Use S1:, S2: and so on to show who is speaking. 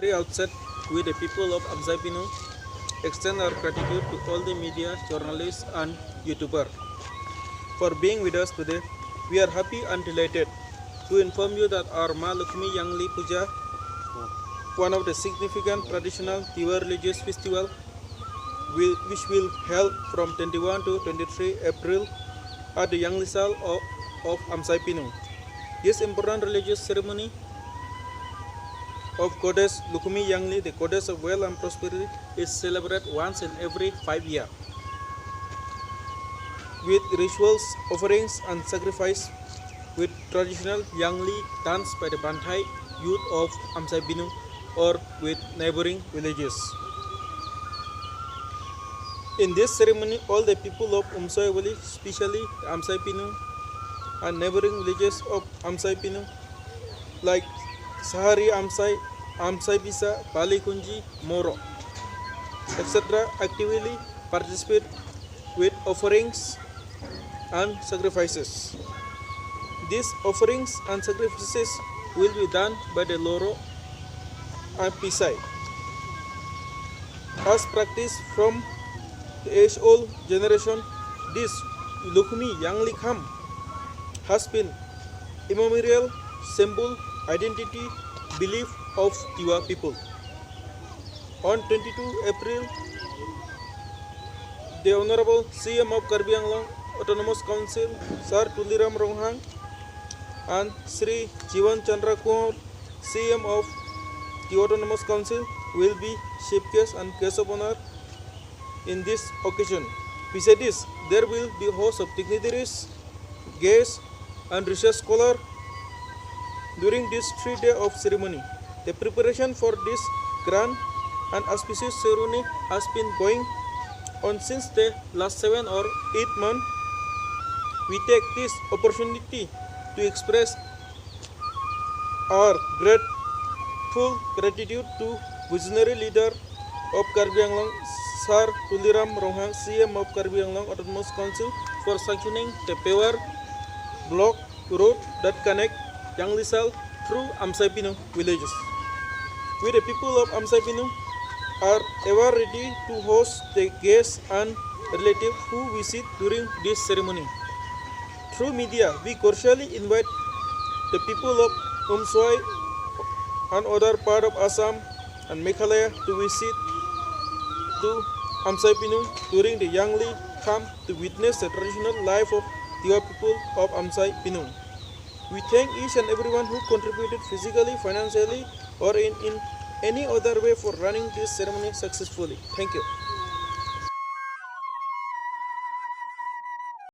S1: very outset, we the people of Amsai Pinu extend our gratitude to all the media, journalists and YouTubers for being with us today. We are happy and delighted to inform you that our Ma Lakshmi Yangli Puja, one of the significant traditional Tiwa religious festival, which will held from 21 to 23 April at the Yangli Sal of Amsai Pinu. This important religious ceremony of Goddess Lukumi Yangli, the goddess of wealth and prosperity, is celebrated once in every 5 years with rituals, offerings, and sacrifice with traditional Yangli dance by the Bantai youth of Amsai Pinu or with neighboring villages. In this ceremony, all the people of Umsoy village, especially Amsai Pinu and neighboring villages of Amsai Pinu, like Sahari Amsai, Amsai Bisa, Bali Kunji, Moro, etc., actively participate with offerings and sacrifices. These offerings and sacrifices will be done by the Loro and Pisai as practice from the age-old generation. This Lukumi Yangli Kham has been immemorial symbol, identity, belief of Tiwa people. On 22 April, the Honorable CM of Karbi Anglong Autonomous Council, Sir Tuliram Ronghang, and Sri Jiwan Chandra Kumar, CM of the Autonomous Council, will be chief guest and guest of honor in this occasion. Besides this, there will be a host of dignitaries, guests, and research scholars during this 3 days of ceremony. The preparation for this grand and auspicious ceremony has been going on since the last 7 or 8 months. We take this opportunity to express our grateful gratitude to visionary leader of Karbi Anglong, Sir Tuliram Ronghang, CM of Karbi Anglong Autonomous Council, for sanctioning the Pewar block road that connect Yangli Sal through Amsai Pinu villages. We the people of Amsai Pinu are ever ready to host the guests and relatives who visit during this ceremony. Through media, we cordially invite the people of Umsoy and other part of Assam and Meghalaya to visit to Amsai Pinu during the Yangli Kham to witness the traditional life of Tiwa people of Amsai Pinu. We thank each and everyone who contributed physically, financially, or in any other way for running this ceremony successfully. Thank you.